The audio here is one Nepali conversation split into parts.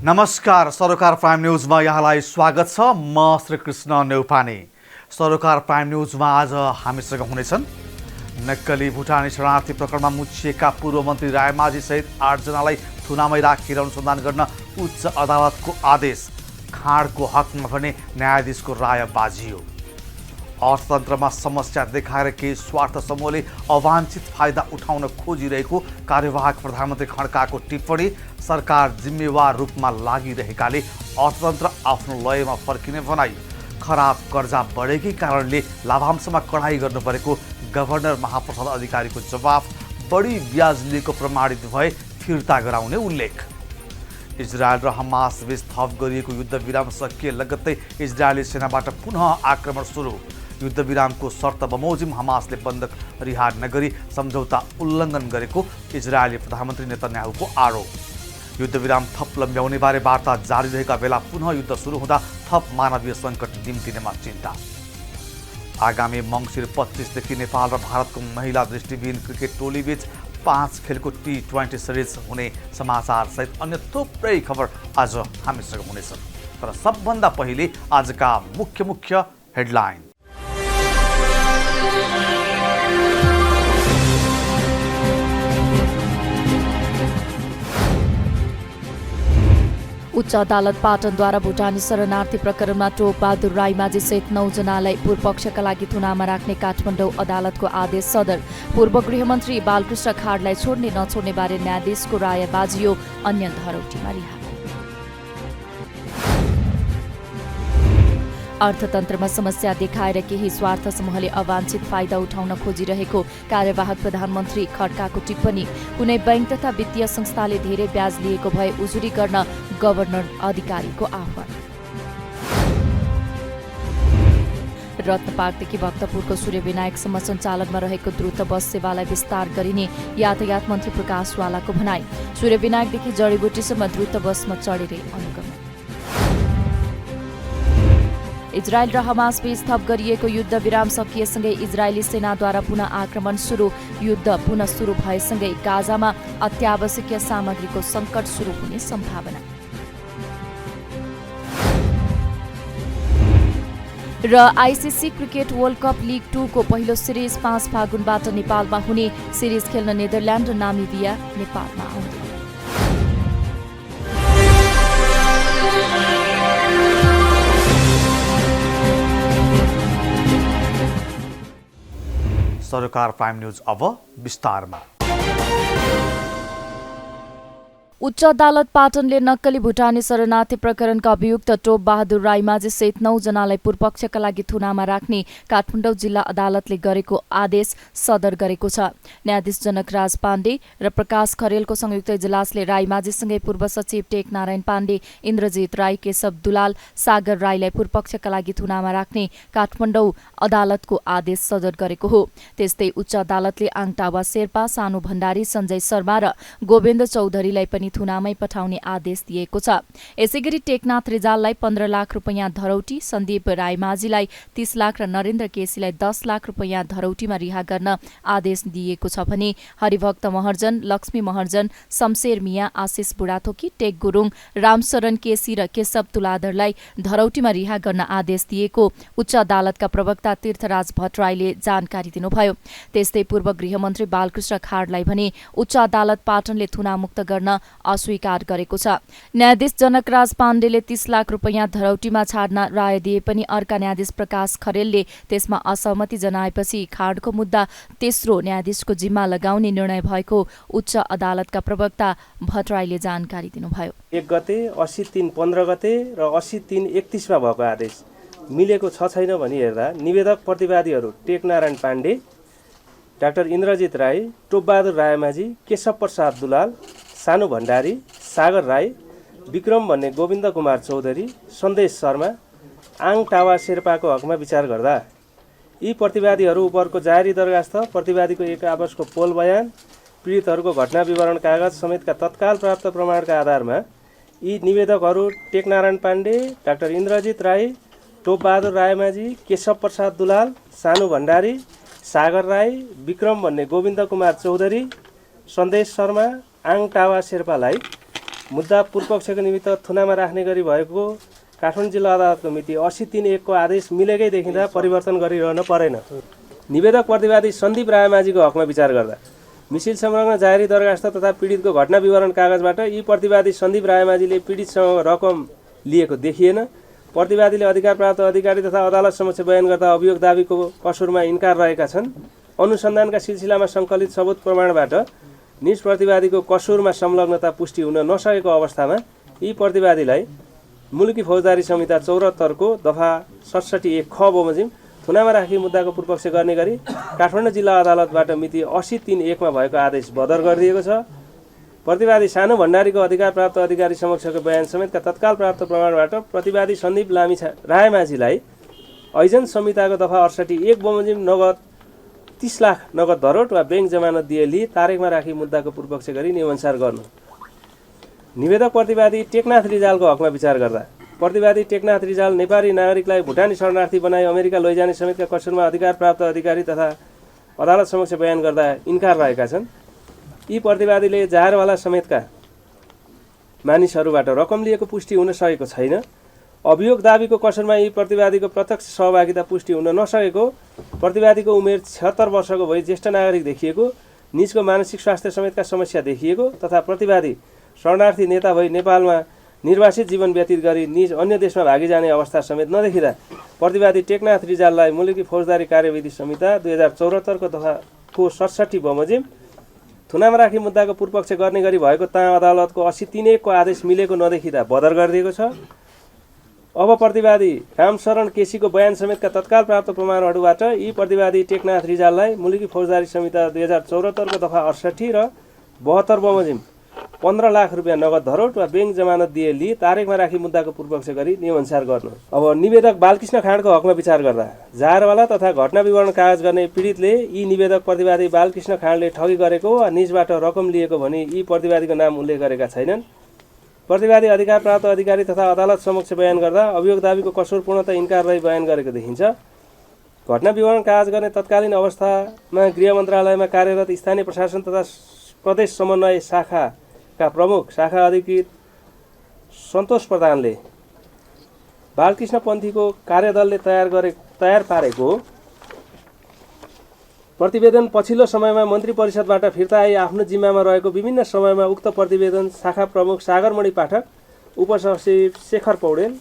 नमस्कार, सरोकार प्राइम न्यूजमा यहाँलाई स्वागत छ। म श्रीकृष्ण नेउपाने। सरोकार प्राइम न्यूजमा आज हामीसँग हुनेछन् नक्कली भुटानी शरणार्थी प्रकरणमा मुछिएका पूर्व मन्त्री रायमाझी सहित 8 जनालाई थुनामै राखेर अनुसन्धान गर्न उच्च अदालतको आदेश। खाँडको हकमा भने न्यायाधीशको राय बाजियो। अर्थतन्त्रमा समस्या देखाएर केही स्वार्थ समूहले अवाञ्छित फाइदा उठाउन खोजिरहेको कार्यवाहक प्रधानमन्त्री खड्काको टिप्पणी। सरकार जिम्मेवार रूपमा लागिरहेकाले अर्थतन्त्र आफ्नो लयमा फर्किने भनाई। खराब कर्जा बढेकै कारणले लाभांशमा कडाई गर्नु परेको गभर्नर महाप्रसाद अधिकारीको जवाफ। बढी ब्याज लिएको प्रमाणित भए फिर्ता गराउने उल्लेख। इजरायल र हमास बीच थप गरिएको युद्धविराम सकिए लगत्तै इजरायली सेनाबाट पुनः आक्रमण सुरु। युद्धविरामको शर्त बमोजिम हमासले बन्दक रिहा नगरी सम्झौता उल्लङ्घन गरेको इजरायली प्रधानमन्त्री नेतन्याहुको आरोप। युद्धविराम थप लम्ब्याउने बारे वार्ता जारी रहेका बेला पुनः युद्ध सुरु हुँदा थप मानवीय सङ्कट निम्तिनेमा चिन्ता। आगामी मङ्सिर 25 देखि नेपाल र भारतको महिला दृष्टिविहीन क्रिकेट टोलीबीच 5 खेलको T20 सिरिज हुने समाचार सहित अन्य थुप्रै खबर आज हामीसँग हुनेछन्। तर सबभन्दा पहिले आजका मुख्य हेडलाइन। उच्च अदालत पाटनद्वारा भुटानी शरणार्थी प्रकरणमा टोप बहादुर रायमाझी सहित 9 जनालाई पूर्वपक्षका लागि थुनामा राख्ने काठमाडौँ अदालतको आदेश सदर। पूर्व गृहमन्त्री बालकृष्ण खाडलाई छोड्ने नछोड्ने बारे न्यायाधीशको राय बाजियो। अन्य धरौटीमा रिहा। अर्थतन्त्रमा समस्या देखाएर केही स्वार्थ समूहले अवाञ्छित फाइदा उठाउन खोजिरहेको कार्यवाहक प्रधानमन्त्री खड्काको टिप्पणी। कुनै बैंक तथा वित्तीय संस्थाले धेरै ब्याज लिएको भए उजुरी गर्न गभर्नर अधिकारीको आह्वान। रत्नपार्कदेखि भक्तपुरको सूर्यविनायकसम्म सञ्चालनमा रहेको द्रुत बस सेवालाई विस्तार गरिने यातायात मन्त्री प्रकाशवालाको भनाई। सूर्यविनायकदेखि जडीबुटीसम्म द्रुत बसमा चढेरै अनुगमन। इजरायल र हमास बीच थप गरिएको युद्धविराम सकिएसँगै इजरायली सेनाद्वारा पुनः आक्रमण सुरु। युद्ध पुनः सुरु भएसँगै गाजामा अत्यावश्यकीय सामग्रीको सङ्कट सुरु हुने सम्भावना। र ICC cricket world cup league 2 को पहिलो सिरिज 5 फागुनबाट नेपालमा हुने। सिरिज खेल्न नेदरल्यान्ड र नामिबिया नेपालमा आउँदै। सरोकार प्राइम न्यूज अब विस्तारमा। उच्च अदालत पाटनले नक्कली भुटानी शरणार्थी प्रकरणका अभियुक्त टोप बहादुर रायमाझी सहित 9 जनालाई पूर्वपक्षका लागि थुनामा राख्ने काठमाडौँ जिल्ला अदालतले गरेको आदेश सदर गरेको छ। न्यायाधीश जनकराज पाण्डे र प्रकाश खरेलको संयुक्त इजलासले रायमाझीसँगै पूर्व सचिव टेक नारायण पाण्डे, इन्द्रजित राई, केशव दुलाल, सागर राईलाई पूर्वपक्षका लागि थुनामा राख्ने काठमाडौँ अदालतको आदेश सदर गरेको हो। त्यस्तै उच्च अदालतले आङटावा शेर्पा, सानु भण्डारी, सञ्जय शर्मा र गोविन्द चौधरीलाई पनि थुनामै पठाउने आदेश दिएको छ। यसैगरी टेकनाथ रिजाललाई 15 लाख रुपैयाँ धरौटी, सन्दीप रायमाझीलाई 30 लाख र नरेन्द्र केसीलाई 10 लाख रुपैयाँ धरौटीमा रिहा गर्न आदेश दिएको छ भने हरिभक्त महर्जन, लक्ष्मी महर्जन, शमशेर मिया, आशिष बुढाथोकी, टेक गुरुङ, रामशरण केसी र केशव तुलाधरलाई धरौटीमा रिहा गर्न आदेश दिएको उच्च अदालतका प्रवक्ता तीर्थराज भट्टराईले जानकारी दिनुभयो। त्यस्तै पूर्व गृहमन्त्री बालकृष्ण खाडलाई भने उच्च अदालत पाटनले थुनामुक्त गर्न अस्वीकार गरेको छ। न्यायाधीश जनकराज पाण्डेले 30 लाख रुपैयाँ धरौटीमा छाड्न राय दिए पनि अर्का न्यायाधीश प्रकाश खरेलले त्यसमा असहमति जनाएपछि खाडको मुद्दा तेस्रो न्यायाधीशको जिम्मा लगाउने निर्णय भएको उच्च अदालतका प्रवक्ता भट्टराईले जानकारी दिनुभयो। 1 गते, 80/3/15 गते र 80/3/31 मा भएको आदेश मिलेको छैन भनी हेर्दा निवेदक प्रतिवादीहरू टेकनारायण पाण्डे, डाक्टर इन्द्रजित राई, टोपबहादुर रायमाझी, केशव प्रसाद दुलाल, सानु भण्डारी, सागर राई, विक्रम भन्ने गोविन्द कुमार चौधरी, सन्देश शर्मा, आङ टावा शेर्पाको हकमा विचार गर्दा यी प्रतिवादीहरू उपरको जारी दरखास्त, प्रतिवादीको 1 आपसको पोल बयान, पीडितहरूको घटना विवरण कागज समेतका तत्काल प्राप्त प्रमाणका आधारमा यी निवेदकहरू टेकनारायण पाण्डे, डाक्टर इन्द्रजित राई, टोपबहादुर रायमाझी, केशव प्रसाद दुलाल, सानु भण्डारी, सागर राई, विक्रम भन्ने गोविन्द कुमार चौधरी, सन्देश शर्मा, आङ टावा शेर्पालाई मुद्दा पूर्वपक्षको निमित्त थुनामा राख्ने गरी भएको काठमाडौँ जिल्ला अदालतको मिति 80/3/1 को आदेश मिलेकै देखिँदा परिवर्तन गरिरहन परेन। निवेदक प्रतिवादी सन्दीप रायमाझीको हकमा विचार गर्दा मिसिल संलग्न जाहेरी दरखास्त तथा पीडितको घटना विवरण कागजबाट यी प्रतिवादी सन्दीप रायमाझीले पीडितसँग रकम लिएको देखिएन। प्रतिवादीले अधिकार प्राप्त अधिकारी तथा अदालत समक्ष बयान गर्दा अभियोग दाबीको कसुरमा इन्कार रहेका छन्। अनुसन्धानका सिलसिलामा सङ्कलित सबुत प्रमाणबाट निज प्रतिवादीको कसुरमा संलग्नता पुष्टि हुन नसकेको अवस्थामा यी प्रतिवादीलाई मुलुकी फौजदारी संहिता 74 को दफा 67(1) ख बमोजिम थुनामा राखी मुद्दाको पूर्वपक्ष गर्ने गरी काठमाडौँ जिल्ला अदालतबाट मिति 80/3/1 मा भएको आदेश बदर गरिदिएको छ। प्रतिवादी सानो भण्डारीको अधिकार प्राप्त अधिकारी समक्षको बयान समेतका तत्काल प्राप्त प्रमाणबाट प्रतिवादी सन्दीप रायमाझीलाई ऐजन संहिताको दफा 68(1) बमोजिम नगद 30 लाख नगद धरोट वा ब्याङ्क जमानत दिएली तारिकमा राखी मुद्दाको पूर्वपक्ष गरी नियमअनुसार गर्नु। निवेदक प्रतिवादी टेकनाथ रिजालको हकमा विचार गर्दा प्रतिवादी टेकनाथ रिजाल नेपाली नागरिकलाई भुटानी शरणार्थी बनाई अमेरिका लैजाने समेतका कसुरमा अधिकार प्राप्त अधिकारी तथा अदालत समक्ष बयान गर्दा इन्कार रहेका छन्। यी प्रतिवादीले जाहेरवाला समेतका मानिसहरूबाट रकम लिएको पुष्टि हुन सकेको छैन। अभियोग दाबीको कसुरमा यी प्रतिवादीको प्रत्यक्ष सहभागिता पुष्टि हुन नसकेको, प्रतिवादीको उमेर 76 वर्षको भई ज्येष्ठ नागरिक देखिएको, निजको मानसिक स्वास्थ्य समेतका समस्या देखिएको तथा प्रतिवादी शरणार्थी नेता भई नेपालमा निर्वासित जीवन व्यतीत गरी निज अन्य देशमा भागी जाने अवस्था समेत नदेखिँदा प्रतिवादी टेकनाथ रिजाललाई मुलुकी फौजदारी कार्यविधि संहिता 2074 को दफा 67 बमोजिम थुनामा राखी मुद्दाको पूर्वपक्ष गर्ने गरी भएको ता अदालतको 80/3/1 को आदेश मिलेको नदेखिँदा बदर गरिदिएको छ। अब प्रतिवादी रामशरण केसीको बयान समेतका तत्काल प्राप्त प्रमाणहरूबाट यी प्रतिवादी टेकनाथ रिजाललाई मुलुकी फौजदारी संहिता 2074 को दफा 68 र 72 बमोजिम 15 लाख रुपियाँ नगद धरोट वा ब्याङ्क जमानत दिएली तारिकमा राखी मुद्दाको पूर्वपक्ष गरी नियमअनुसार गर्नु। अब निवेदक बालकृष्ण खाँडको हकमा विचार गर्दा जाहेरवाला तथा घटना विवरण कागज गर्ने पीडितले यी निवेदक प्रतिवादी बालकृष्ण खाँडले ठगी गरेको वा निजबाट रकम लिएको भनी यी प्रतिवादीको नाम उल्लेख गरेका छैनन्। प्रतिवादी अधिकार प्राप्त अधिकारी तथा अदालत समक्ष बयान गर्दा अभियोग दाबीको कसुर पूर्णतः इन्कार रही बयान गरेको देखिन्छ। घटना विवरण कागज गर्ने तत्कालीन अवस्थामा गृह मन्त्रालयमा कार्यरत स्थानीय प्रशासन तथा प्रदेश समन्वय शाखाका प्रमुख शाखा अधिकृत सन्तोष प्रधानले बालकृष्ण पन्थीको कार्यदलले तयार पारेको प्रतिवेदन पछिल्लो समयमा मन्त्री परिषदबाट फिर्ता आई आफ्नो जिम्मामा रहेको विभिन्न समयमा उक्त प्रतिवेदन शाखा प्रमुख सागरमणि पाठक, उपसचिव शेखर पौडेल,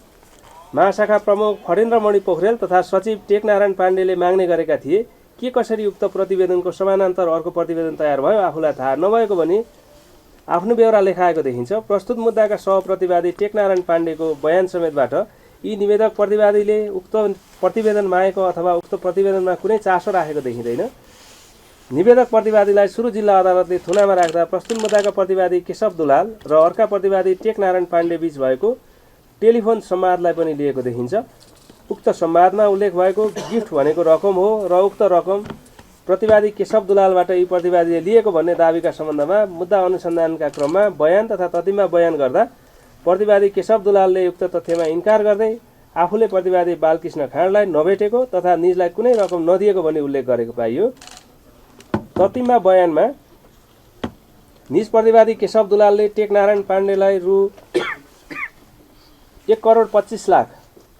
महाशाखा प्रमुख फणेन्द्रमणि पोखरेल तथा सचिव टेकनारायण पाण्डेले माग्ने गरेका थिए। के कसरी उक्त प्रतिवेदनको समानान्तर अर्को प्रतिवेदन तयार भयो आफूलाई थाहा नभएको भनी आफ्नो बेहोरा लेखाएको देखिन्छ। प्रस्तुत मुद्दाका सहप्रतिवादी टेकनारायण पाण्डेको बयान समेतबाट यी निवेदक प्रतिवादीले उक्त प्रतिवेदन मागेको अथवा उक्त प्रतिवेदनमा कुनै चासो राखेको देखिँदैन। निवेदक प्रतिवादीलाई सुरु जिल्ला अदालतले थुनामा राख्दा प्रस्तुत मुद्दाका प्रतिवादी केशव दुलाल र अर्का प्रतिवादी टेकनारायण पाण्डे बीच भएको टेलिफोन संवादलाई पनि लिएको देखिन्छ। उक्त संवादमा उल्लेख भएको गिफ्ट भनेको रकम हो र उक्त रकम प्रतिवादी केशव दुलालबाट यी प्रतिवादीले लिएको भन्ने दाबीका सम्बन्धमा मुद्दा अनुसन्धानका क्रममा बयान तथा ततिममा बयान गर्दा प्रतिवादी केशव दुलालले उक्त तथ्यमा इन्कार गर्दै आफूले प्रतिवादी बालकृष्ण खाँडलाई नभेटेको तथा निजलाई कुनै रकम नदिएको भनी उल्लेख गरेको पाइयो। ततिममा बयानमा निज प्रतिवादी केशव दुलालले टेकनारायण पाण्डेलाई रु 1,25,00,000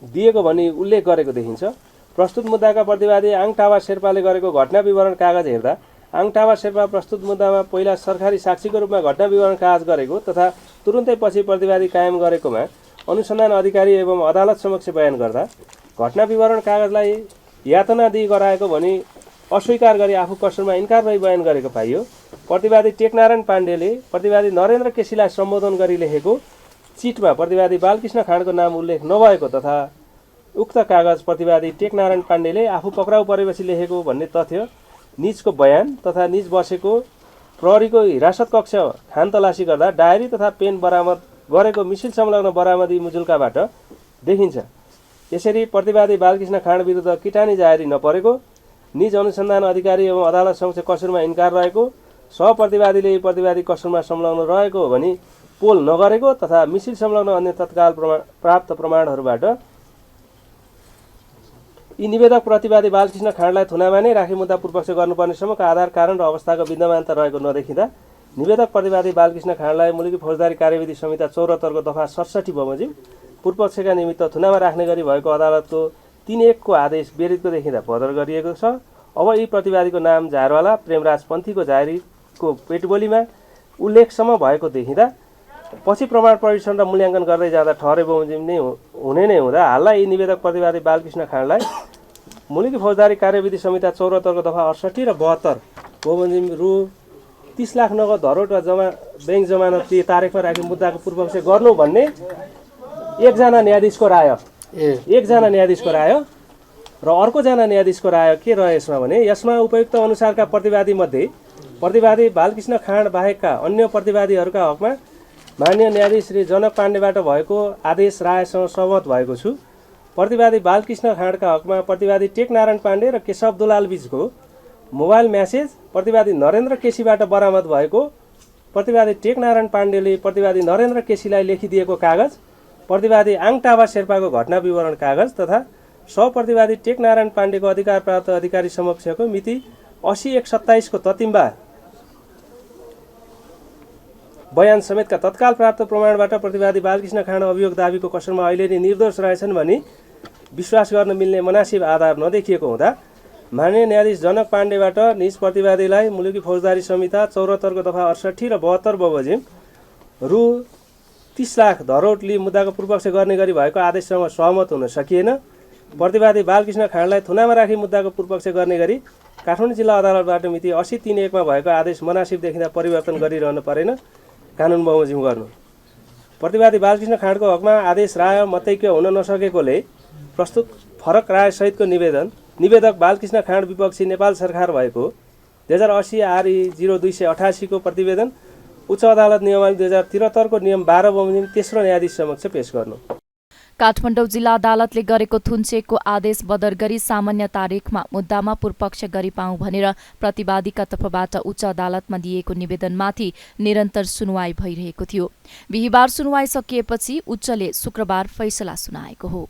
दिएको भनी उल्लेख गरेको देखिन्छ। प्रस्तुत मुद्दाका प्रतिवादी आङटावा शेर्पाले गरेको घटना विवरण कागज हेर्दा आङटावा शेर्पा प्रस्तुत मुद्दामा पहिला सरकारी साक्षीको रूपमा घटना विवरण कागज गरेको तथा तुरुन्तै पछि प्रतिवादी कायम गरेकोमा अनुसन्धान अधिकारी एवं अदालत समक्ष बयान गर्दा घटना विवरण कागजलाई यातना दिई गराएको भनी अस्वीकार गरी आफू कसुरमा इन्कार रही बयान गरेको पाइयो। प्रतिवादी टेकनारायण पाण्डेले प्रतिवादी नरेन्द्र केसीलाई सम्बोधन गरी लेखेको चिटमा प्रतिवादी बालकृष्ण खाँडको नाम उल्लेख नभएको तथा उक्त कागज प्रतिवादी टेकनारायण पाण्डेले आफू पक्राउ परेपछि लेखेको भन्ने तथ्य निजको बयान तथा निज बसेको प्रहरीको हिरासत कक्ष खानतलासी गर्दा डायरी तथा पेन बरामद गरेको मिसिल संलग्न बरामदी मुजुल्काबाट देखिन्छ। यसरी प्रतिवादी बालकृष्ण खाँड विरुद्ध किटानी जाहेरी नपरेको, निज अनुसन्धान अधिकारी एवं अदालत समक्ष कसुरमा इन्कार रहेको, सहप्रतिवादीले यी प्रतिवादी कसुरमा संलग्न रहेको भनी पोल नगरेको तथा मिसिल संलग्न अन्य तत्काल प्राप्त प्रमाणहरूबाट यी निवेदक प्रतिवादी बालकृष्ण खाँडलाई थुनामा नै राखी मुद्दा पूर्वपक्ष गर्नुपर्ने सम्मका आधार कारण र अवस्थाको विद्यमानता रहेको नदेखिँदा निवेदक प्रतिवादी बालकृष्ण खाँडलाई मुलुकी फौजदारी कार्यविधि संहिता 74 को दफा 67 बमोजिम पूर्वपक्षका निमित्त थुनामा राख्ने गरी भएको अदालतको 3-1 को आदेश विरुद्धको देखिँदा बदर गरिएको छ। अब यी प्रतिवादीको नाम झारवाला प्रेमराज पन्थीको जारीको पेटबोलीमा उल्लेखसम्म भएको देखिँदा पछि प्रमाण परीक्षण र मूल्याङ्कन गर्दै जाँदा ठहरे बमोजिम नै हुने नै हुँदा हालमा यी निवेदक प्रतिवादी बालकृष्ण खाँडलाई मुलुकी फौजदारी कार्यविधि संहिता 74 को दफा 68 र 72 बमोजिम रु 30 लाख नगद धरोट वा बैंक जमानत तारिखमा राखी मुद्दाको पूर्वपक्ष गर्नु भन्ने एकजना न्यायाधीशको राय र अर्कोजना न्यायाधीशको राय के रह्यो यसमा भने यसमा उपयुक्त अनुसारका प्रतिवादी मध्ये प्रतिवादी बालकृष्ण खाँड बाहेकका अन्य प्रतिवादीहरूका हकमा माननीय न्यायाधीश श्री जनक पाण्डेबाट भएको आदेश रायसँग सहमत भएको छु। प्रतिवादी बालकृष्ण खाँडका हकमा प्रतिवादी टेकनारायण पाण्डे र केशव दुलाल बीचको मोबाइल म्यासेज प्रतिवादी नरेन्द्र केसीबाट बरामद भएको प्रतिवादी टेकनारायण पाण्डेले प्रतिवादी नरेन्द्र केसीलाई लेखिदिएको कागज प्रतिवादी आङटाबा शेर्पाको घटना विवरण कागज तथा सहप्रतिवादी टेकनारायण पाण्डेको अधिकार प्राप्त अधिकारी समक्षको मिति 80/1/27 को ततिम्बा बयान समेतका तत्काल प्राप्त प्रमाणबाट प्रतिवादी बालकृष्ण खाँड अभियोग दाबीको कसरमा अहिले नै निर्दोष रहेछन् भनी विश्वास गर्न मिल्ने मनासिब आधार नदेखिएको हुँदा माननीय न्यायाधीश जनक पाण्डेबाट निज प्रतिवादीलाई मुलुकी फौजदारी संहिता 74 को दफा 68 र 72 बमोजिम रु 30 लाख धरोट लिई मुद्दाको पूर्वपक्ष गर्ने गरी भएको आदेशसँग सहमत हुन सकिएन। प्रतिवादी बालकृष्ण खाँडलाई थुनामा राखी मुद्दाको पूर्वपक्ष गर्ने गरी काठमाडौँ जिल्ला अदालतबाट मिति 80/3/1 मा भएको आदेश मनासिब देखिँदा परिवर्तन गरिरहन परेन, कानुन बमोजिम गर्नु। प्रतिवादी बालकृष्ण खाँडको हकमा आदेश राय मतैक्य हुन नसकेकोले प्रस्तुत फरक राय सहितको निवेदक बालकृष्ण खाँड विपक्षी नेपाल सरकार भएको 2080 RE 0288 को प्रतिवेदन उच्च अदालत नियमावली 2073 को नियम 12 बमोजिम तेस्रो न्यायाधीश समक्ष पेश गर्नु। काठमाडौँ जिल्ला अदालतले गरेको थुन्चेकको आदेश बदर गरी सामान्य तारिखमा मुद्दामा पूर्वपक्ष गरी पाऊँ भनेर प्रतिवादीका तर्फबाट उच्च अदालतमा दिएको निवेदनमाथि निरन्तर सुनवाई भइरहेको थियो। बिहिबार सुनवाई सकिएपछि उच्चले शुक्रबार फैसला सुनाएको हो।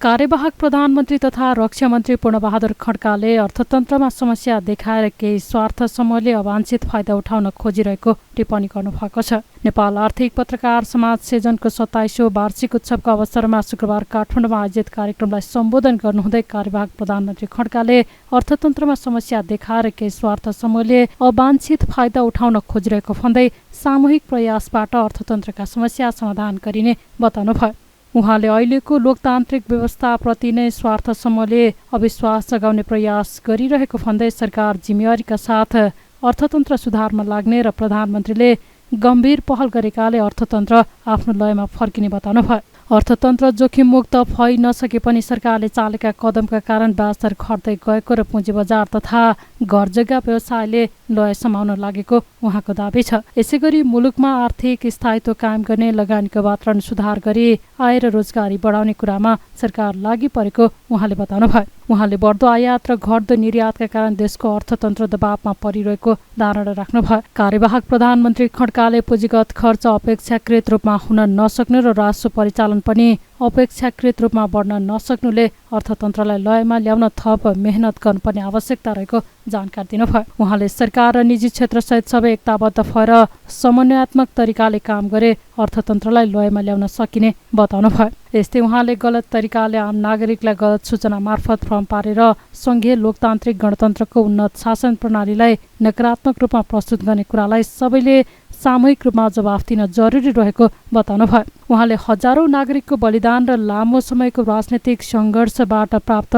कार्यवाहक प्रधानमन्त्री तथा रक्षा मन्त्री पूर्णबहादुर खड्काले अर्थतन्त्रमा समस्या देखाएर केही स्वार्थ समूहले अवाञ्छित फाइदा उठाउन खोजिरहेको टिप्पणी गर्नुभएको छ। नेपाल आर्थिक पत्रकार समाज सेजनको 27औं वार्षिक उत्सवको अवसरमा शुक्रबार काठमाडौँमा आयोजित कार्यक्रमलाई सम्बोधन गर्नुहुँदै कार्यवाहक प्रधानमन्त्री खड्काले अर्थतन्त्रमा समस्या देखाएर केही स्वार्थ समूहले अवाञ्छित फाइदा उठाउन खोजिरहेको भन्दै सामूहिक प्रयासबाट अर्थतन्त्रका समस्या समाधान गरिने बताउनुभयो। उहाँले अहिलेको लोकतान्त्रिक व्यवस्थाप्रति नै स्वार्थ समूहले अविश्वास जगाउने प्रयास गरिरहेको भन्दै सरकार जिम्मेवारीका साथ अर्थतन्त्र सुधारमा लाग्ने र प्रधानमन्त्रीले गम्भीर पहल गरेकाले अर्थतन्त्र आफ्नो लयमा फर्किने बताउनुभयो। अर्थतन्त्र जोखिम मुक्त भइ नसके पनि सरकारले चालेका कदमका कारण ब्याजदर घट्दै गएको र पुँजी बजार तथा घर जग्गा व्यवसायले लय समाउन लागेको उहाँको दाबी छ। यसैगरी मुलुकमा आर्थिक स्थायित्व कायम गर्ने, लगानीको वातावरण सुधार गरी आय र रोजगारी बढाउने कुरामा सरकार लागि परेको उहाँले बताउनुभयो। उहाँले बढ्दो आयात र घट्दो निर्यातका कारण देशको अर्थतन्त्र दबावमा परिरहेको धारणा राख्नुभयो। कार्यवाहक प्रधानमन्त्री खड्काले पुँजीगत खर्च अपेक्षाकृत रूपमा हुन नसक्नु र राजस्व परिचालन पनि अपेक्षाकृत रूपमा बढ्न नसक्नुले अर्थतन्त्रलाई लयमा ल्याउन थप मेहनत गर्नुपर्ने आवश्यकता रहेको जानकारी दिनुभयो। उहाँले सरकार र निजी क्षेत्रसहित सबै एकताबद्ध भएर समन्वयात्मक तरिकाले काम गरे अर्थतन्त्रलाई लयमा ल्याउन सकिने बताउनुभयो। यस्तै उहाँले गलत तरिकाले आम नागरिकलाई गलत सूचना मार्फत भ्रम पारेर सङ्घीय लोकतान्त्रिक गणतन्त्रको उन्नत शासन प्रणालीलाई नकारात्मक रूपमा प्रस्तुत गर्ने कुरालाई सबैले सामूहिक रूपमा जवाफ दिन जरुरी रहेको बताउनुभयो। उहाँले हजारौं नागरिकको बलिदान र लामो समयको राजनैतिक सङ्घर्षबाट प्राप्त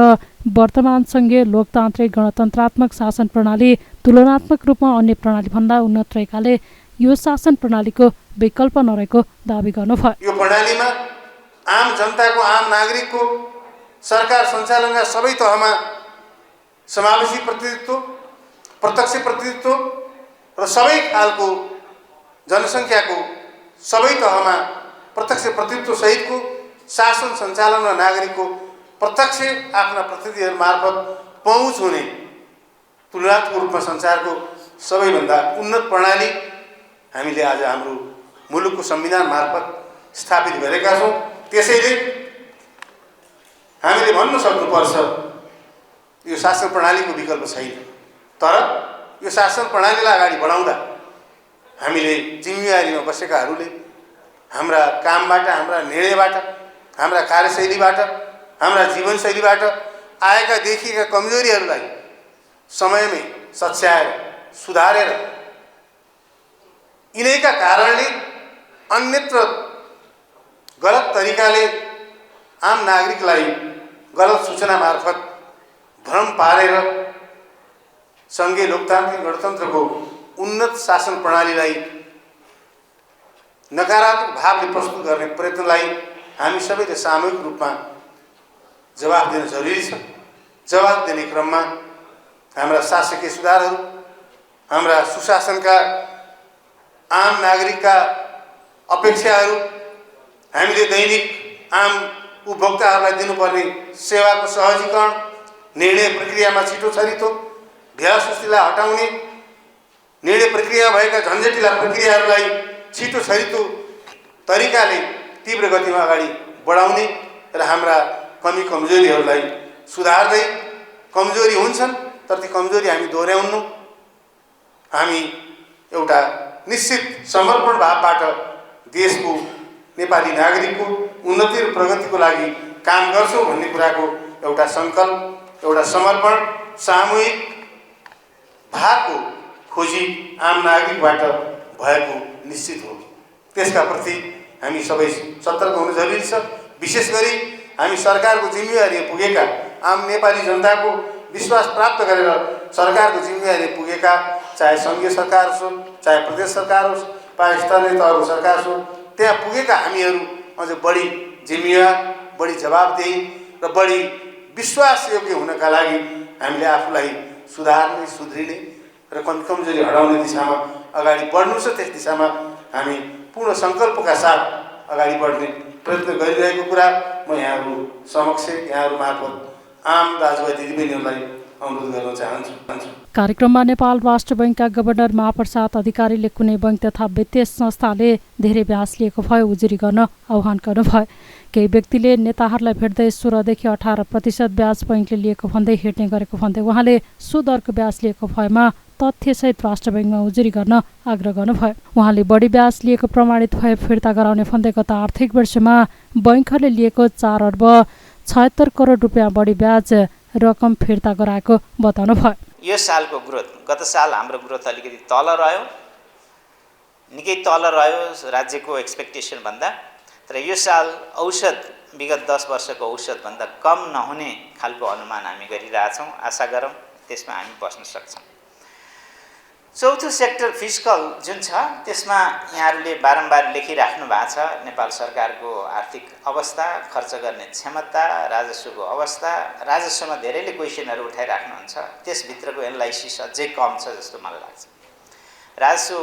वर्तमान सङ्घीय लोकतान्त्रिक गणतन्त्रात्मक शासन प्रणाली तुलनात्मक रूपमा अन्य प्रणालीभन्दा उन्नत रहेकाले यो शासन प्रणालीको विकल्प नरहेको दावी गर्नुभयो। यो प्रणालीमा आम जनताको, आम नागरिकको सरकार सञ्चालनका सबै तहमा समावेशी प्रतिनिधित्व, प्रत्यक्ष प्रतिनिधित्व र सबै खालको जनसङ्ख्याको सबै तहमा प्रत्यक्ष प्रतिनिधित्व सहितको शासन सञ्चालन र नागरिकको प्रत्यक्ष आफ्ना प्रतिनिधिहरू मार्फत पहुँच हुने तुलनात्मक रूपमा संसारको सबैभन्दा उन्नत प्रणाली हामीले आज हाम्रो मुलुकको संविधान मार्फत स्थापित गरेका छौँ। त्यसैले हामीले भन्न सक्नुपर्छ यो शासन प्रणालीको विकल्प छैन। तर यो शासन प्रणालीलाई अगाडि बढाउँदा हामीले जिम्मेवारीमा बसेकाहरूले हाम्रा कामबाट, हाम्रा निर्णयबाट, हाम्रा कार्यशैलीबाट, हाम्रा जीवनशैलीबाट आएका देखिएका कमजोरीहरूलाई समयमै सच्याएर सुधारेर यिनैका कारणले अन्यत्र गलत तरिकाले आम नागरिकलाई गलत सूचना मार्फत भ्रम पारेर सङ्घीय लोकतान्त्रिक गणतन्त्रको उन्नत शासन प्रणालीलाई नकारात्मक भावले प्रस्तुत गर्ने प्रयत्नलाई हामी सबैले सामूहिक रूपमा जवाफ दिन जरुरी छ। जवाफ दिने क्रममा हाम्रा शासकीय सुधारहरू, हाम्रा सुशासनका आम नागरिकका अपेक्षाहरू, हामीले दैनिक आम उपभोक्ताहरूलाई दिनुपर्ने सेवाको सहजीकरण, निर्णय प्रक्रियामा छिटो छरितो, भ्यासुस्तीलाई हटाउने, निर्णय प्रक्रियामा भएका झन्झटिला प्रक्रियाहरूलाई छिटो छरितो तरिकाले तीव्र गतिमा अगाडि बढाउने र हाम्रा कमी कमजोरीहरूलाई सुधार्दै, कमजोरी हुन्छन् तर ती कमजोरी हामी दोहोऱ्याउनु, हामी एउटा निश्चित समर्पण भावबाट देशको, नेपाली नागरिकको उन्नति र प्रगतिको लागि काम गर्छौँ भन्ने कुराको एउटा सङ्कल्प, एउटा समर्पण, सामूहिक भागको खोजी आम नागरिकबाट भएको निश्चित हो। त्यसका प्रति हामी सबै सतर्क हुनु जरुरी छ। विशेष गरी हामी सरकारको जिम्मेवारी पुगेका, आम नेपाली जनताको विश्वास प्राप्त गरेर सरकारको जिम्मेवारी पुगेका, चाहे सङ्घीय सरकार होस्, चाहे प्रदेश सरकार होस्, चाहे स्थानीय तहको सरकार होस्, त्यहाँ पुगेका हामीहरू अझ बढी जिम्मेवार, बढी जवाबदेही र बढी विश्वासयोग्य हुनका लागि हामीले आफूलाई सुधार्ने, सुध्रिने र कमजोरी हटाउने दिशामा अगाडि बढ्नु छ। त्यस दिशामा हामी पूर्ण सङ्कल्पका साथ अगाडि बढ्ने प्रयत्न गरिरहेको कुरा म यहाँहरू समक्ष, यहाँहरू मार्फत आम दाजुभाइ दिदीबहिनीहरूलाई अनुरोध गर्न चाहन्छु। कार्यक्रममा नेपाल राष्ट्र बैंकका गभर्नर महाप्रसाद अधिकारीले कुनै बैंक तथा वित्तीय संस्थाले धेरै ब्याज लिएको भए उजुरी गर्न आह्वान गर्नुभयो। केही व्यक्तिले नेताहरूलाई भेट्दै 16 देखि 18% ब्याज बैंकले लिएको भन्दै हिँड्ने गरेको भन्दै उहाँले सुदरको ब्याज लिएको भएमा तथ्यसहित राष्ट्र बैंकमा उजुरी गर्न आग्रह गर्नुभयो। उहाँले बढी ब्याज लिएको प्रमाणित भए फिर्ता गराउने भन्दै गत आर्थिक वर्षमा बैंकहरूले लिएको 4 अर्ब 76 करोड रुपियाँ बढी ब्याज रकम फिर्ता गराएको बताउनुभयो। यो सालको ग्रोथ, गत साल हाम्रो ग्रोथ अलिकति तल रह्यो, निकै तल रह्यो राज्यको एक्सपेक्टेसन भन्दा, तर यो साल औसत विगत 10 वर्षको औसतभन्दा कम नहुने खालको अनुमान हामी गरिरहेछौँ। आशा गरौँ त्यसमा हामी बस्न सक्छौँ। चौथो सेक्टर फिस्कल जुन छ त्यसमा यहाँहरूले बारम्बार लेखिराख्नु भएको छ नेपाल सरकारको आर्थिक अवस्था, खर्च गर्ने क्षमता, राजस्वको अवस्था। राजस्वमा धेरैले क्वेसनहरू उठाइराख्नुहुन्छ, त्यसभित्रको एनालाइसिस अझै कम छ जस्तो मलाई लाग्छ। राजस्व